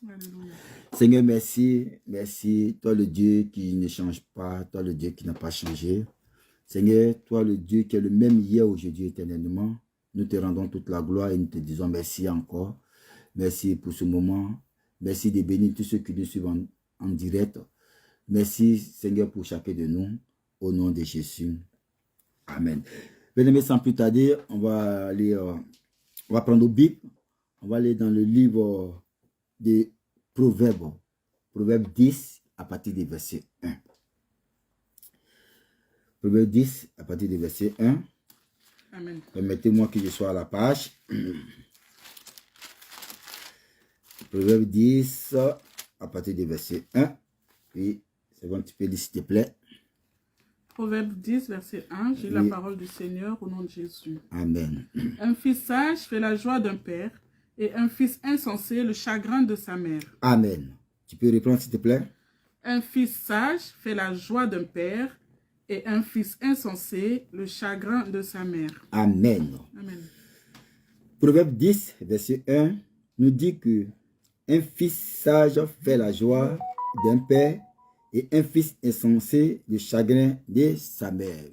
Alléluia. Seigneur, merci, merci, toi le Dieu qui ne change pas, toi le Dieu qui n'a pas changé. Seigneur, toi le Dieu qui est le même hier, aujourd'hui, éternellement, nous te rendons toute la gloire et nous te disons merci encore. Merci pour ce moment. Merci de bénir tous ceux qui nous suivent en direct. Merci Seigneur pour chacun de nous, au nom de Jésus. Amen. Bien-aimés, sans plus tarder, on va aller, on va prendre nos Bibles, on va aller dans le livre de Proverbes, Proverbe 10 à partir du verset 1. Proverbe 10 à partir du verset 1. Amen. Permettez-moi que je sois à la page. Proverbe 10 à partir du verset 1. Puis, c'est bon, tu peux lire s'il te plaît. Proverbe 10, verset 1, j'ai la parole du Seigneur au nom de Jésus. Amen. Un fils sage fait la joie d'un père, et un fils insensé le chagrin de sa mère. Amen. Tu peux reprendre s'il te plaît. Un fils sage fait la joie d'un père, et un fils insensé le chagrin de sa mère. Amen. Amen. Proverbe 10, verset 1, nous dit que un fils sage fait la joie d'un père, et un fils insensé le chagrin de sa mère.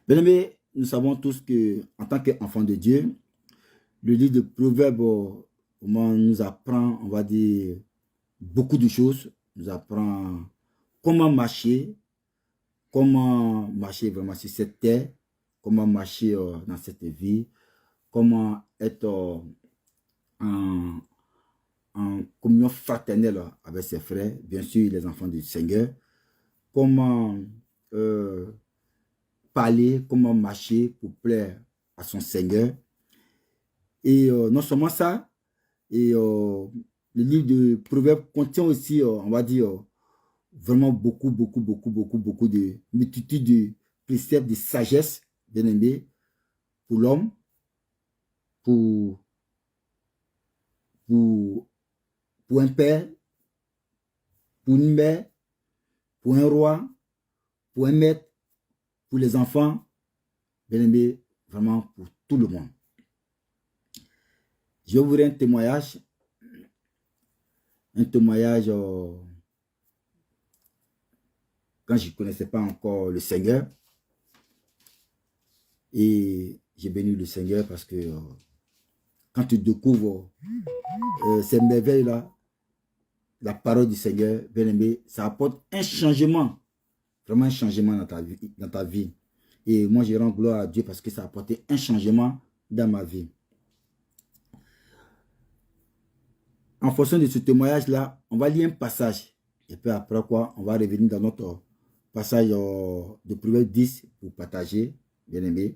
Bien-aimés, nous savons tous que, en tant qu'enfants de Dieu, le livre de Proverbes nous apprend, on va dire, beaucoup de choses. Nous apprend comment marcher vraiment sur cette terre, comment marcher dans cette vie, comment être en communion fraternelle avec ses frères, bien sûr les enfants du Seigneur, comment parler, comment marcher pour plaire à son Seigneur. Et non seulement ça, et le livre de Proverbes contient aussi, on va dire, vraiment beaucoup de multitude de préceptes de sagesse, bien aimé, pour l'homme, pour un père, pour une mère, pour un roi, pour un maître, pour les enfants, bien aimé, vraiment pour tout le monde. Je vais vous faire un témoignage quand je ne connaissais pas encore le Seigneur. Et j'ai béni le Seigneur parce que quand tu découvres ces merveilles-là, la parole du Seigneur, bien aimé, ça apporte un changement, vraiment un changement dans ta vie. Et moi, je rends gloire à Dieu parce que ça a apporté un changement dans ma vie. En fonction de ce témoignage-là, on va lire un passage. Et puis après quoi, on va revenir dans notre passage de Proverbe 10 pour partager, bien aimé.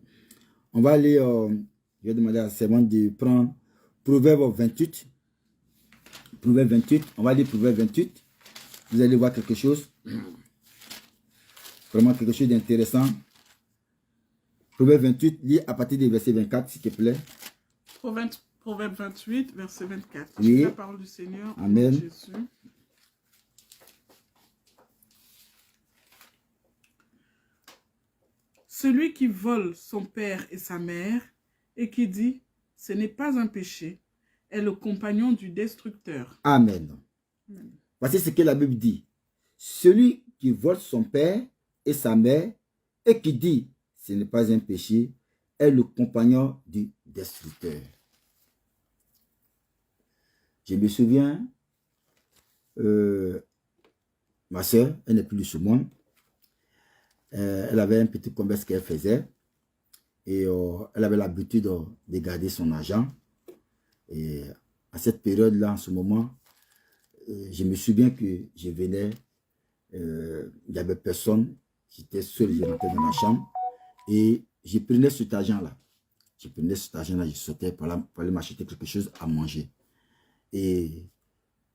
On va aller, je vais demander à Simon de prendre Proverbe 28. Proverbe 28, on va lire Proverbe 28. Vous allez voir quelque chose, vraiment quelque chose d'intéressant. Proverbe 28, lis à partir du verset 24, s'il te plaît. Proverbe 28, verset 24. Oui. La parole du Seigneur. Amen. Jésus. Celui qui vole son père et sa mère et qui dit « ce n'est pas un péché » est le compagnon du destructeur. Amen. Amen. Voici ce que la Bible dit. Celui qui vole son père et sa mère et qui dit « ce n'est pas un péché » est le compagnon du destructeur. Je me souviens, ma soeur, elle n'est plus de ce monde. Elle avait un petit commerce qu'elle faisait et elle avait l'habitude de garder son argent. Et à cette période-là, en ce moment, je me souviens que je venais, il n'y avait personne, j'étais seul, je rentrais dans la chambre et je prenais cet argent-là. Je sortais pour aller m'acheter quelque chose à manger. Et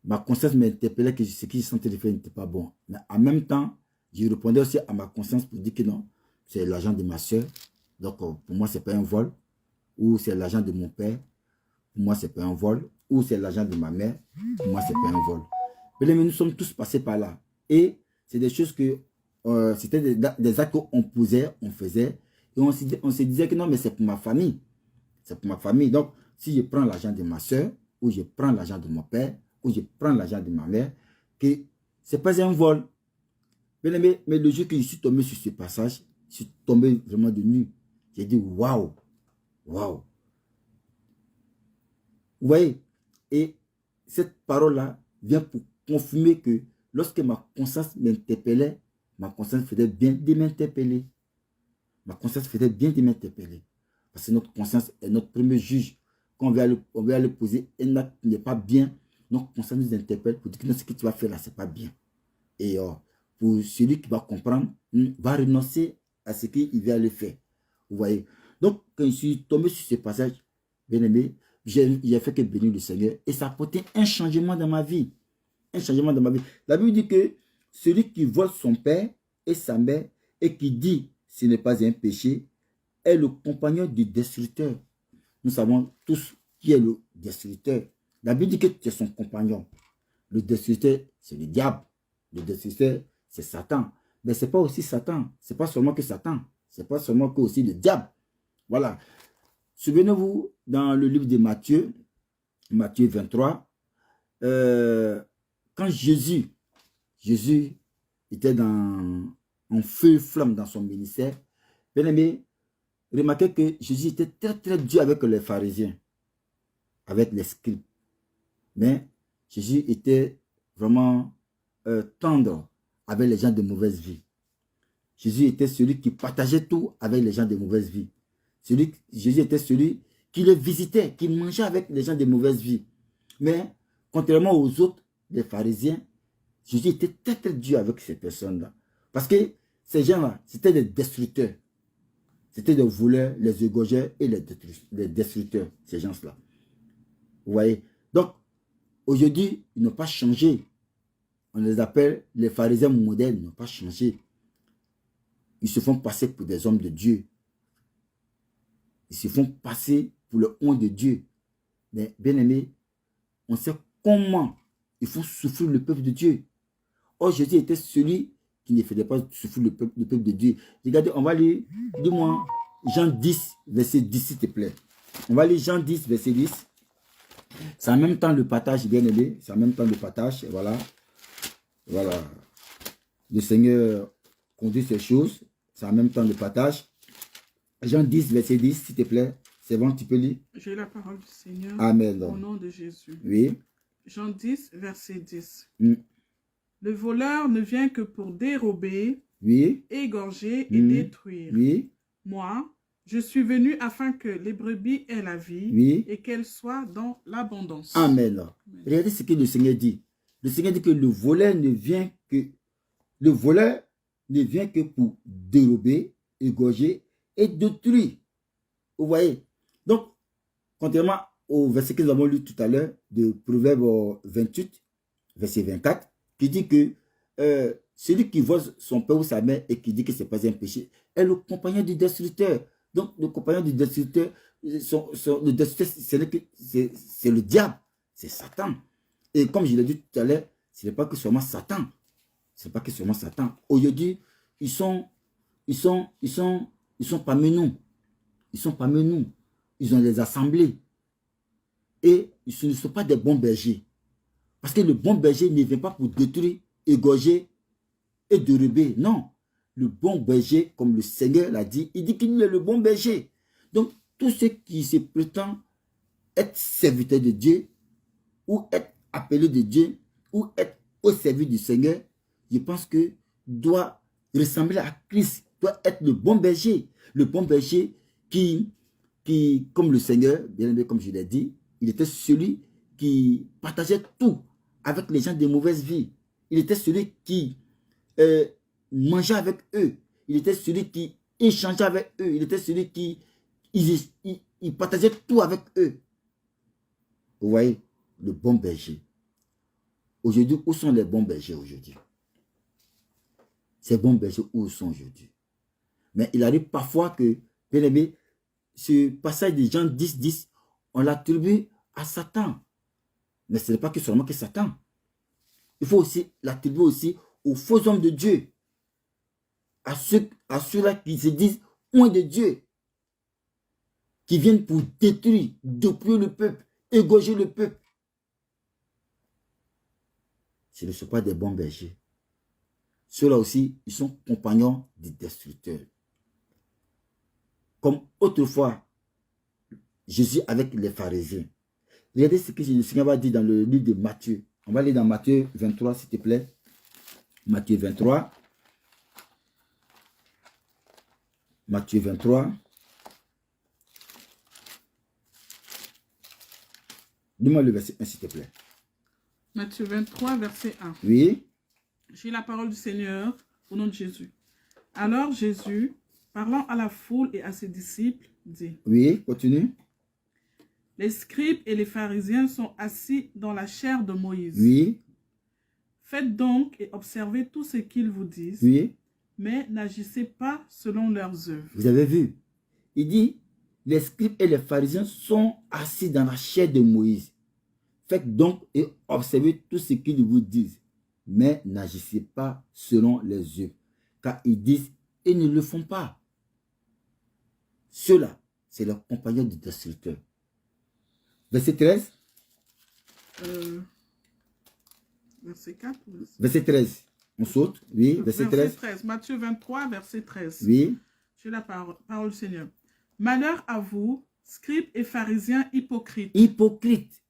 ma conscience m'interpellait que ce que je sentais de faire n'était pas bon. Mais en même temps, je répondais aussi à ma conscience pour dire que non, c'est l'argent de ma soeur. Donc, pour moi, ce n'est pas un vol. Ou c'est l'argent de mon père. Pour moi, ce n'est pas un vol. Ou c'est l'argent de ma mère. Pour moi, ce n'est pas un vol. Mais nous sommes tous passés par là. Et c'est des choses que, c'était des actes qu'on posait, on faisait. Et on se disait que non, mais c'est pour ma famille. C'est pour ma famille. Donc, si je prends l'argent de ma soeur, ou je prends l'argent de mon père, où je prends l'argent de ma mère, que ce n'est pas un vol. Bien-aimé, mais le jour que je suis tombé sur ce passage, je suis tombé vraiment de nu. J'ai dit, waouh, waouh. Vous voyez, et cette parole-là vient pour confirmer que lorsque ma conscience m'interpellait, ma conscience faisait bien de m'interpeller. Ma conscience faisait bien de m'interpeller. Parce que notre conscience est notre premier juge. Quand on va aller poser un acte qui n'est pas bien, notre conscience nous interpelle pour dire que non, ce que tu vas faire là, ce n'est pas bien. Et pour celui qui va comprendre, va renoncer à ce qu'il va aller faire. Vous voyez. Donc, quand je suis tombé sur ce passage, bien aimé, j'ai fait que bénir le Seigneur et ça a apporté un changement dans ma vie. Un changement dans ma vie. La Bible dit que celui qui vole son père et sa mère et qui dit ce n'est pas un péché est le compagnon du destructeur. Nous savons tous qui est le destructeur. La Bible dit que tu es son compagnon. Le destructeur, c'est le diable. Le destructeur, c'est Satan. Mais ce n'est pas aussi Satan. Ce n'est pas seulement que Satan. Ce n'est pas seulement que aussi le diable. Voilà. Souvenez-vous, dans le livre de Matthieu, Matthieu 23, quand Jésus était en feu et flamme dans son ministère, bien aimé, remarquez que Jésus était très très dur avec les pharisiens, avec les scribes. Mais Jésus était vraiment tendre avec les gens de mauvaise vie. Jésus était celui qui partageait tout avec les gens de mauvaise vie. Jésus était celui qui les visitait, qui mangeait avec les gens de mauvaise vie. Mais contrairement aux autres, les pharisiens, Jésus était très très dur avec ces personnes-là. Parce que ces gens-là, c'était des destructeurs. C'était des voleurs, les égorgeurs et les destructeurs, ces gens-là. Vous voyez? Donc, aujourd'hui, ils n'ont pas changé. On les appelle les pharisiens modernes, ils n'ont pas changé. Ils se font passer pour des hommes de Dieu. Ils se font passer pour le honte de Dieu. Mais bien aimé, on sait comment il faut souffrir le peuple de Dieu. Or, Jésus était celui qui ne faisait pas souffrir le peuple de Dieu. Regardez, on va lire, dis-moi, Jean 10, verset 10, s'il te plaît. On va lire Jean 10, verset 10. C'est en même temps le partage, bien aimé. C'est en même temps le partage. Voilà. Voilà. Le Seigneur conduit ces choses. C'est en même temps le partage. Jean 10, verset 10, s'il te plaît. C'est bon, tu peux lire. J'ai la parole du Seigneur. Amen. Au nom de Jésus. Oui. Jean 10, verset 10. Le voleur ne vient que pour dérober, oui, égorger et détruire. Oui. Moi, je suis venu afin que les brebis aient la vie, oui, et qu'elles soient dans l'abondance. Amen. Regardez ce que le Seigneur dit. Le Seigneur dit que le voleur ne vient que pour dérober, égorger et détruire. Vous voyez? Donc, contrairement au verset que nous avons lu tout à l'heure de Proverbe 28, verset 24, qui dit que celui qui voit son père ou sa mère et qui dit que ce n'est pas un péché est le compagnon du destructeur. Donc, le compagnon du destructeur, le destructeur, c'est le diable, c'est Satan. Et comme je l'ai dit tout à l'heure, ce n'est pas que seulement Satan. Ce n'est pas que seulement Satan. Aujourd'hui, ils sont parmi nous. Ils sont parmi nous. Ils ont des assemblées. Et ils ne sont pas des bons bergers. Parce que le bon berger ne vient pas pour détruire, égorger et dérober. Non. Le bon berger, comme le Seigneur l'a dit, il dit qu'il est le bon berger. Donc, tous ceux qui se prétendent être serviteurs de Dieu, ou être appelés de Dieu, ou être au service du Seigneur, je pense que doit ressembler à Christ, doit être le bon berger. Le bon berger qui comme le Seigneur, bien aimé, comme je l'ai dit, il était celui qui partageait tout avec les gens de mauvaise vie. Il était celui qui mangeait avec eux. Il était celui qui échangeait avec eux. Il était celui qui il partageait tout avec eux. Vous voyez, le bon berger. Aujourd'hui, où sont les bons bergers aujourd'hui? Ces bons bergers, où sont aujourd'hui? Mais il arrive parfois que, bien aimé, ce passage de Jean 10, 10, on l'attribue à Satan. Mais ce n'est pas que seulement que Satan. Il faut aussi l'attribuer aussi aux faux hommes de Dieu. À ceux-là qui se disent loin de Dieu. Qui viennent pour détruire le peuple, égorger le peuple. ce ne sont pas des bons bergers. Ceux-là aussi, ils sont compagnons des destructeurs. Comme autrefois, Jésus avec les pharisiens. Regardez ce que le Seigneur va dire dans le livre de Matthieu. On va aller dans Matthieu 23, s'il te plaît. Matthieu 23. Matthieu 23. Dis-moi le verset 1, s'il te plaît. Matthieu 23, verset 1. Oui. J'ai la parole du Seigneur au nom de Jésus. Alors Jésus, parlant à la foule et à ses disciples, dit: Oui, continue. Les scribes et les pharisiens sont assis dans la chaire de Moïse. Oui. Faites donc et observez tout ce qu'ils vous disent, Oui. mais n'agissez pas selon leurs œuvres. Vous avez vu? Il dit, les scribes et les pharisiens sont assis dans la chair de Moïse. Faites donc et observez tout ce qu'ils vous disent, mais n'agissez pas selon les œuvres, car ils disent et ne le font pas. Ceux-là, c'est leurs compagnons du destructeur. Verset 13. Verset 4. Verset 13. On saute. Oui, verset 13. Matthieu 23, verset 13. Oui. J'ai la parole du Seigneur. Malheur à vous, scribes et pharisiens hypocrites. Hypocrites.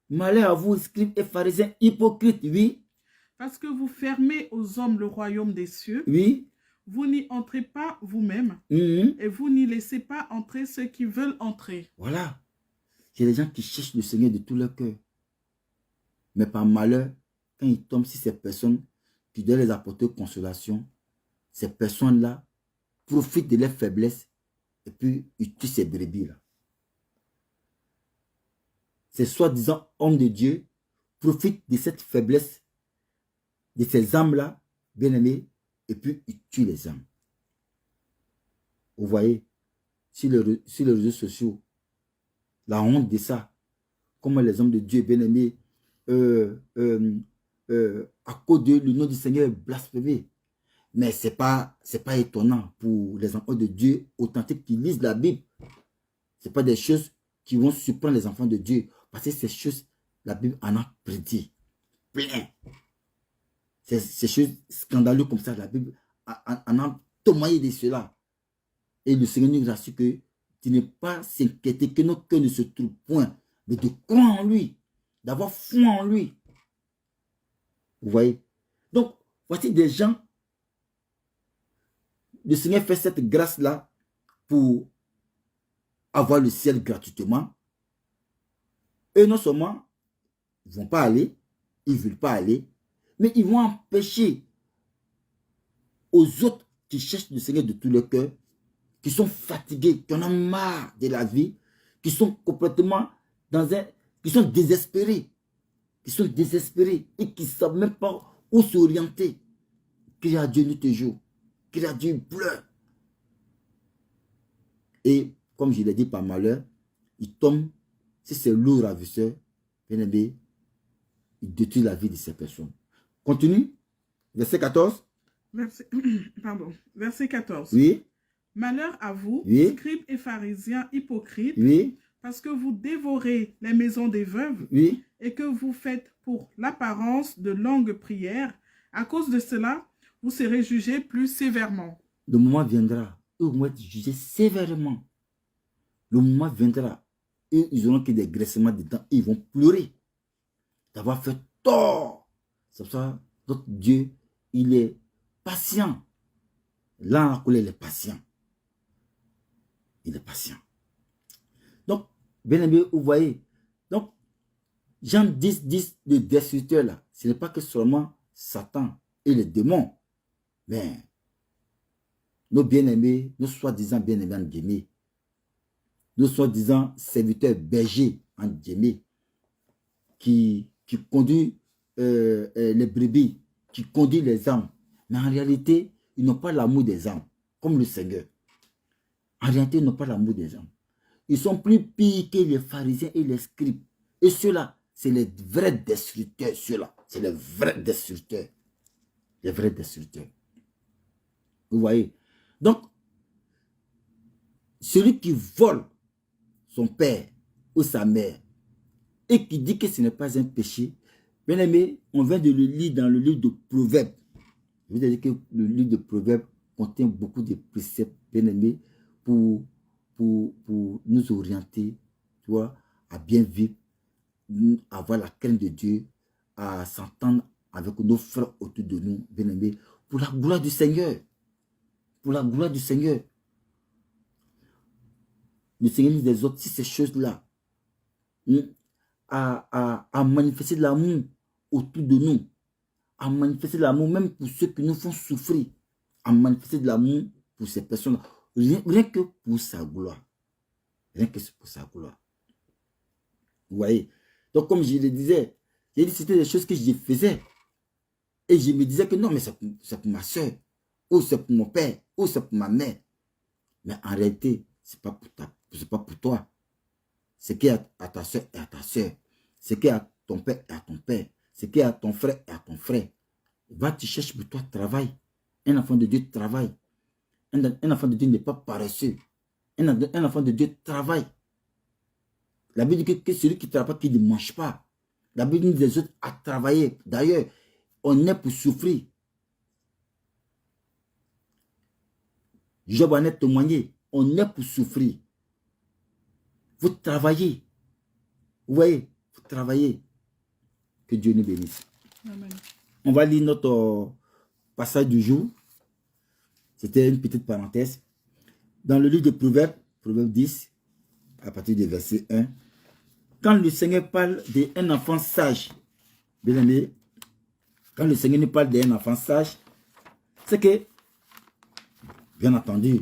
Malheur à vous, scribes et pharisiens hypocrites. Oui. Parce que vous fermez aux hommes le royaume des cieux. Oui. Vous n'y entrez pas vous-même. Et vous n'y laissez pas entrer ceux qui veulent entrer. Voilà. Il y a des gens qui cherchent le Seigneur de tout leur cœur. Mais par malheur, quand ils tombent sur ces personnes qui doivent les apporter consolation, ces personnes-là profitent de leur faiblesse et puis ils tuent ces brebis-là. Ces soi-disant hommes de Dieu profitent de cette faiblesse, de ces âmes-là, bien-aimés, et puis ils tuent les âmes. Vous voyez, sur les réseaux sociaux, la honte de ça, comment les hommes de Dieu, bien-aimés, à cause de le nom du Seigneur est blasphémé. Mais ce n'est pas étonnant pour les enfants de Dieu authentiques qui lisent la Bible. Ce n'est pas des choses qui vont surprendre les enfants de Dieu. Parce que ces choses, la Bible en a prédit. Plein. Ces choses scandaleuses comme ça, la Bible en a témoigné de cela. Et le Seigneur nous rassure que tu n'es pas s'inquiéter, que notre cœur ne se trouve point, mais de croire en lui, d'avoir foi en lui. Vous voyez? Donc, voici des gens, le Seigneur fait cette grâce-là pour avoir le ciel gratuitement. Eux, non seulement, ils ne vont pas aller, ils ne veulent pas aller, mais ils vont empêcher aux autres qui cherchent le Seigneur de tout leur cœur, qui sont fatigués, qui en ont marre de la vie, qui sont complètement qui sont désespérés et qui ne savent même pas où s'orienter. Crie à Dieu nuit et jour. Crie à Dieu, pleure. Et comme je l'ai dit par malheur, il tombe, si c'est lourd ravisseur, bien aimé, il détruit la vie de ces personnes. Continue. Verset 14. Verset 14. Oui. Malheur à vous, oui. Scribes et pharisiens hypocrites, oui. Parce que vous dévorez les maisons des veuves, oui. Et que vous faites pour l'apparence de longues prières. À cause de cela, vous serez jugés plus sévèrement. Le moment viendra où vous êtes jugés sévèrement. Le moment viendra où ils n'auront que des graissements dedans et ils vont pleurer d'avoir fait tort. C'est pour ça que notre Dieu, il est patient. Là, en colère, il est patient. Il est patient. Donc, bien aimé, vous voyez. Donc, Jean 10, le destructeur là, ce n'est pas que seulement Satan et les démons, mais nos bien-aimés, nos soi-disant bien-aimés en guillemets, nos soi-disant serviteurs bergers en guillemets, qui conduisent les brebis, qui conduisent les âmes. Mais en réalité, ils n'ont pas l'amour des âmes, comme le Seigneur. En réalité, ils n'ont pas l'amour des âmes. Ils sont plus pires que les pharisiens et les scribes. Et ceux-là, c'est les vrais destructeurs, ceux-là. C'est les vrais destructeurs. Les vrais destructeurs. Vous voyez? Donc, celui qui vole son père ou sa mère et qui dit que ce n'est pas un péché Bien aimé, on vient de le lire dans le livre de Proverbes. Je veux dire que le livre de Proverbes contient beaucoup de préceptes, bien aimés, pour nous orienter, tu vois, à bien vivre, à avoir la crainte de Dieu, à s'entendre avec nos frères autour de nous, bien aimés, pour la gloire du Seigneur. Pour la gloire du Seigneur. Le Seigneur nous exhorte ces choses-là, à manifester l'amour autour de nous, à manifester l'amour même pour ceux qui nous font souffrir, à manifester de l'amour pour ces personnes-là, rien que pour sa gloire. Rien que pour sa gloire. Vous voyez? Donc, comme je le disais, c'était des choses que je faisais. Et je me disais que non, mais c'est pour ma soeur, ou c'est pour mon père, ou c'est pour ma mère. Mais en réalité, ce n'est pas pour toi. Ce qui est à ta soeur et à ta soeur. Ce qui est à ton père et à ton père. Ce qui est à ton frère et à ton frère. Va, tu cherches pour toi, travaille. Un enfant de Dieu travaille. Un enfant de Dieu n'est pas paresseux. Un enfant de Dieu travaille. La Bible dit que celui qui ne travaille pas, qui ne mange pas. La Bible dit des autres à travailler. D'ailleurs, on est pour souffrir. Job en est témoigné. On est pour souffrir. Vous travaillez. Vous voyez, vous travaillez. Que Dieu nous bénisse. Amen. On va lire notre passage du jour. C'était une petite parenthèse. Dans le livre de Proverbes, Proverbe 10, à partir du verset 1, quand le Seigneur parle d'un enfant sage, bien aimé, quand le Seigneur nous parle d'un enfant sage, c'est que, bien entendu,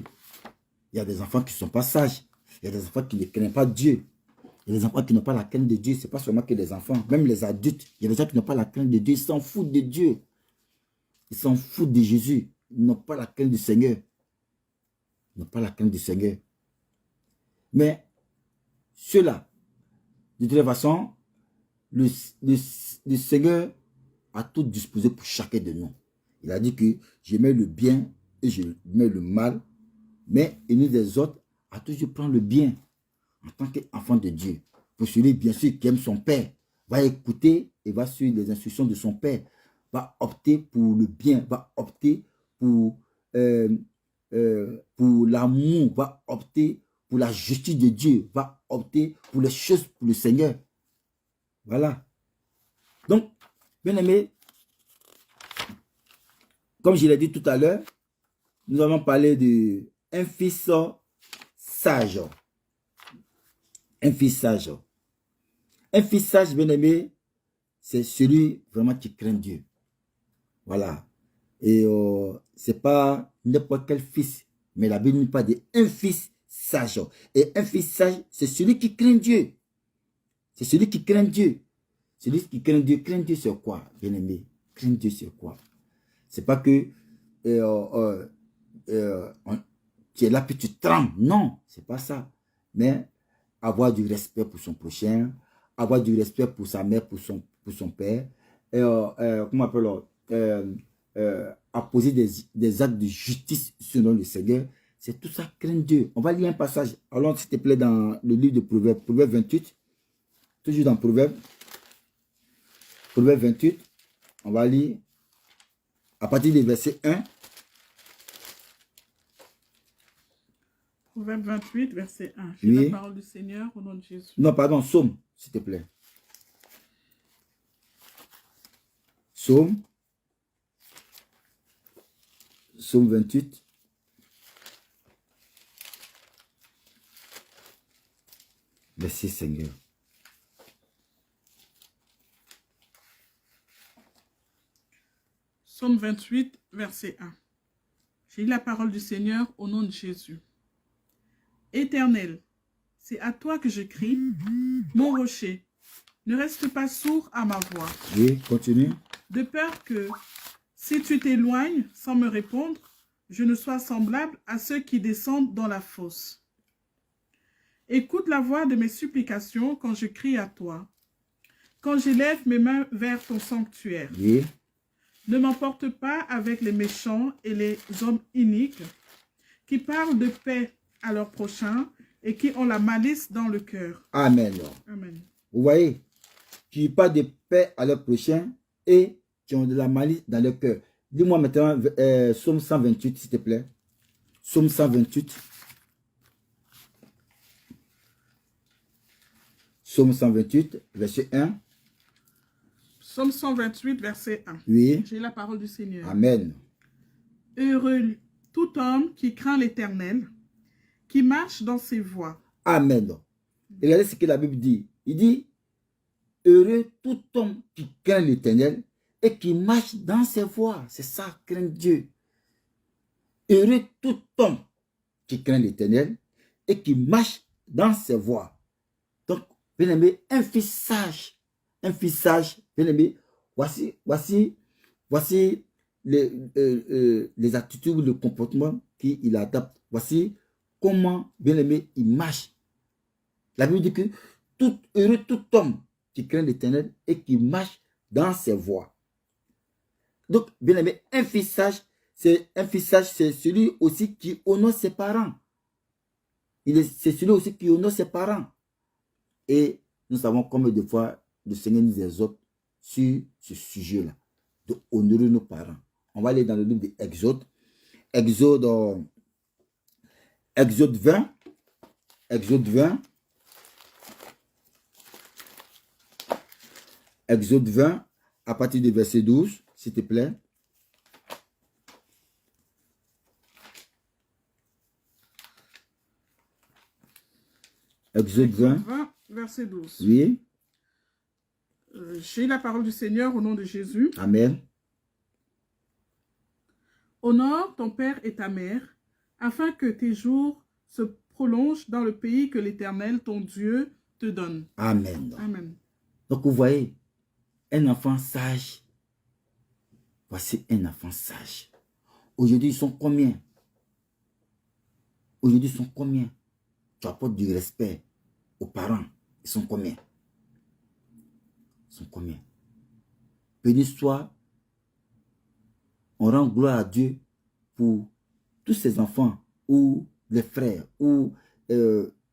il y a des enfants qui ne sont pas sages. Il y a des enfants qui ne craignent pas Dieu. Il y a des enfants qui n'ont pas la crainte de Dieu. Ce n'est pas seulement que les enfants, même les adultes. Il y a des gens qui n'ont pas la crainte de Dieu. Ils s'en foutent de Dieu. Ils s'en foutent de Jésus. Ils n'ont pas la crainte du Seigneur. Ils n'ont pas la crainte du Seigneur. Mais ceux-là, de toute façon, le Seigneur a tout disposé pour chacun de nous. Il a dit que je mets le bien et je mets le mal, mais il nous des autres à toujours prendre le bien en tant qu'enfant de Dieu. Pour celui, bien sûr, qui aime son père, va écouter et va suivre les instructions de son père, va opter pour le bien, va opter pour l'amour, va opter pour la justice de Dieu, va opter pour les choses pour le Seigneur. Voilà. Donc, bien aimé, comme je l'ai dit tout à l'heure, nous avons parlé d'un fils sage. Un fils sage. Un fils sage, bien aimé, c'est celui vraiment qui craint Dieu. Voilà. Et c'est pas n'importe quel fils, mais la Bible nous parle d'un fils sage. Et un fils sage, c'est celui qui craint Dieu. C'est celui qui craint Dieu. Celui qui craint Dieu c'est quoi, bien aimé? Craint Dieu c'est quoi? C'est pas que tu es là puis tu trembles. Non, c'est pas ça. Mais avoir du respect pour son prochain, avoir du respect pour sa mère, pour son père, comment on appelle, à poser des actes de justice selon le Seigneur. C'est tout ça, craindre Dieu. On va lire un passage. Allons, s'il te plaît, dans le livre de Proverbes, Proverbe 28. Toujours dans Proverbe 28. On va lire à partir du verset 1. Proverbe 28, verset 1. J'ai Oui. la parole du Seigneur au nom de Jésus. Non, pardon, Psaume, s'il te plaît. Psaume 28. Merci Seigneur. Psaume 28, verset 1. J'ai la parole du Seigneur au nom de Jésus. Éternel, c'est à toi que je crie, mon rocher. Ne reste pas sourd à ma voix. Oui, continue. De peur que, si tu t'éloignes sans me répondre, je ne sois semblable à ceux qui descendent dans la fosse. Écoute la voix de mes supplications quand je crie à toi, quand j'élève mes mains vers ton sanctuaire. Oui. Ne m'emporte pas avec les méchants et les hommes iniques qui parlent de paix à leurs prochains et qui ont la malice dans le cœur. Amen. Amen. Vous voyez, qui parlent de paix à leur prochain et qui ont de la malice dans leur cœur. Dis-moi maintenant, Psaume 128, s'il te plaît. Psaume 128. Psaume 128, verset 1. Psaume 128, verset 1. Oui. J'ai la parole du Seigneur. Amen. Heureux tout homme qui craint l'Éternel, qui marche dans ses voies. Amen. Regardez ce que la Bible dit. Il dit, heureux tout homme qui craint l'Éternel et qui marche dans ses voies. C'est ça, craindre Dieu. Heureux tout homme qui craint l'Éternel et qui marche dans ses voies. Donc, bien aimé, un fils sage, bien aimé, voici les attitudes, le comportement qu'il adapte. Voici comment, bien aimé, il marche. La Bible dit que heureux tout homme qui craint l'Éternel et qui marche dans ses voies. Donc, bien aimé, un fils sage, c'est celui aussi qui honore ses parents. C'est celui aussi qui honore ses parents. Et nous savons combien de fois le Seigneur nous exhorte sur ce sujet-là, de honorer nos parents. On va aller dans le livre d'Exode. Exode 20. Exode 20. Exode 20, à partir du verset 12, s'il te plaît. Exode 20. Verset 12. Oui. J'ai la parole du Seigneur au nom de Jésus. Amen. Honore ton père et ta mère, afin que tes jours se prolongent dans le pays que l'Éternel, ton Dieu, te donne. Amen. Amen. Donc vous voyez, un enfant sage. Voici un enfant sage. Aujourd'hui, ils sont combien? Aujourd'hui, ils sont combien? Tu apportes du respect aux parents. Ils sont combien? Ils sont combien? Béni soit, on rend gloire à Dieu pour tous ces enfants, ou les frères, ou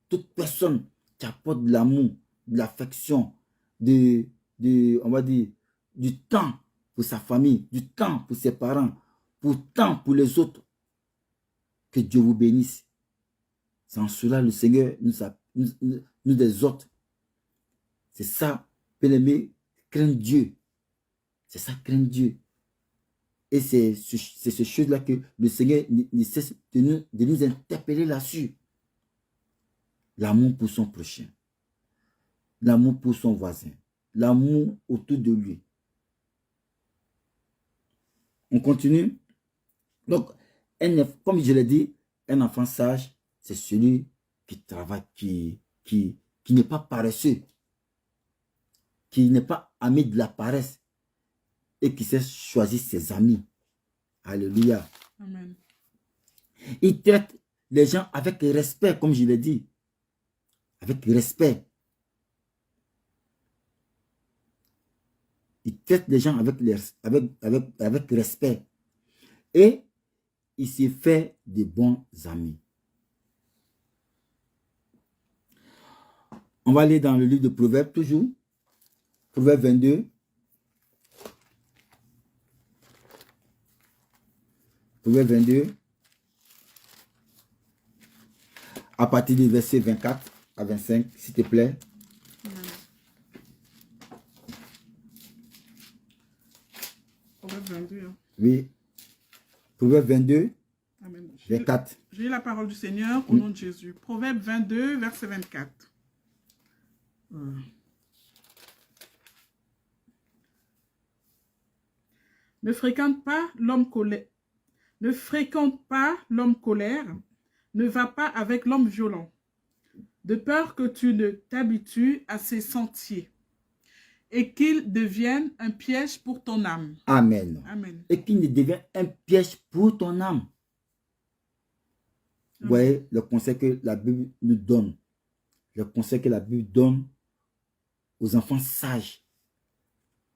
toute personne qui apporte de l'amour, de l'affection, on va dire, du temps pour sa famille, du temps pour ses parents, temps pour les autres. Que Dieu vous bénisse. Sans cela, le Seigneur nous exhorte. C'est ça, bien-aimé, craindre Dieu. C'est ça, craindre Dieu. Et c'est ce chose-là que le Seigneur ne cesse de nous interpeller là-dessus. L'amour pour son prochain. L'amour pour son voisin. L'amour autour de lui. On continue. Donc, comme je l'ai dit, un enfant sage, c'est celui qui travaille, qui n'est pas paresseux, qui n'est pas ami de la paresse et qui sait choisir ses amis. Alléluia. Amen. Il traite les gens avec respect, comme je l'ai dit. Avec respect. Il traite les gens avec respect. Et il s'est fait de bons amis. On va aller dans le livre de Proverbes toujours. Proverbes 22. Proverbes 22. À partir du verset 24 à 25, s'il te plaît. Proverbe 22. Hein. Oui. Proverbe 22. Amen. 24. J'ai la parole du Seigneur au nom de Jésus. Proverbe 22, verset 24. Ne fréquente pas l'homme colère. Ne fréquente pas l'homme colère. Ne va pas avec l'homme violent. De peur que tu ne t'habitues à ses sentiers et qu'il devienne un piège pour ton âme. Amen. Amen. Et qu'il ne devienne un piège pour ton âme. Vous voyez le conseil que la Bible nous donne. Le conseil que la Bible donne aux enfants sages.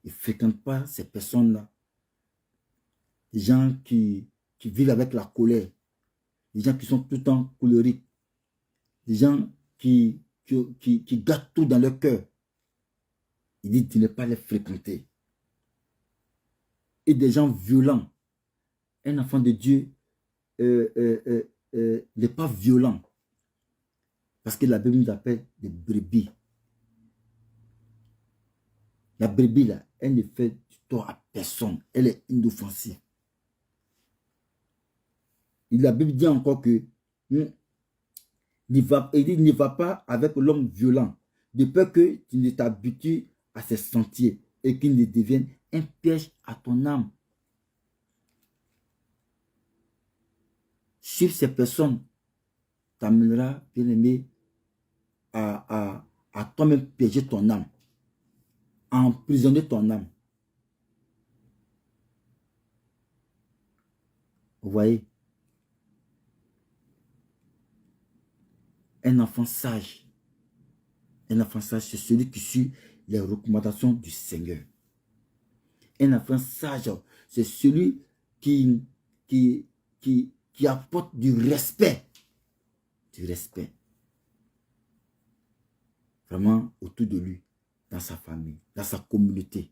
Ils ne fréquentent pas ces personnes-là. Des gens qui vivent avec la colère. Des gens qui sont tout le temps colériques. Des gens qui gâtent tout dans leur cœur. Il dit de ne pas les fréquenter. Et des gens violents. Un enfant de Dieu n'est pas violent. Parce que la Bible nous appelle des brebis. La brebis, là, elle ne fait du tort à personne. Elle est inoffensive. Et la Bible dit encore que il dit, ne va pas avec l'homme violent, de peur que tu ne t'habitues à ses sentiers et qu'il ne devienne un piège à ton âme. Suivre ces personnes t'amènera, bien aimé, à toi-même piéger ton âme, à emprisonner ton âme. Vous voyez? Un enfant sage, c'est celui qui suit les recommandations du Seigneur. Un enfant sage, c'est celui qui apporte du respect. Du respect. Vraiment autour de lui, dans sa famille, dans sa communauté.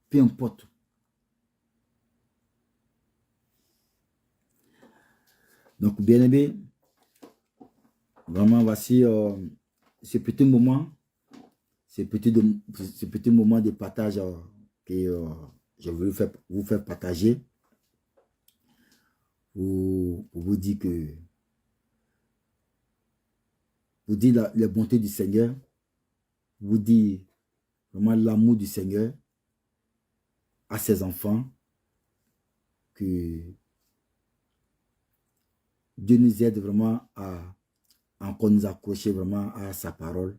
Peu importe. Donc, bien aimé, vraiment, voici ce petit moment, ce petit moment de partage que je voulais vous faire partager pour vous dire que vous dire les bontés du Seigneur, vous dire vraiment l'amour du Seigneur à ses enfants, que Dieu nous aide vraiment à encore nous accrocher vraiment à sa parole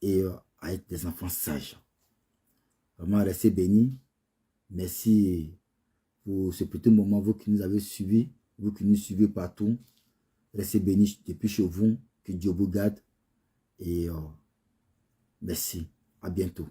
et à être des enfants sages. Vraiment, restez bénis. Merci pour ce petit moment, vous qui nous avez suivis, vous qui nous suivez partout. Restez bénis depuis chez vous, que Dieu vous garde. Et merci, à bientôt.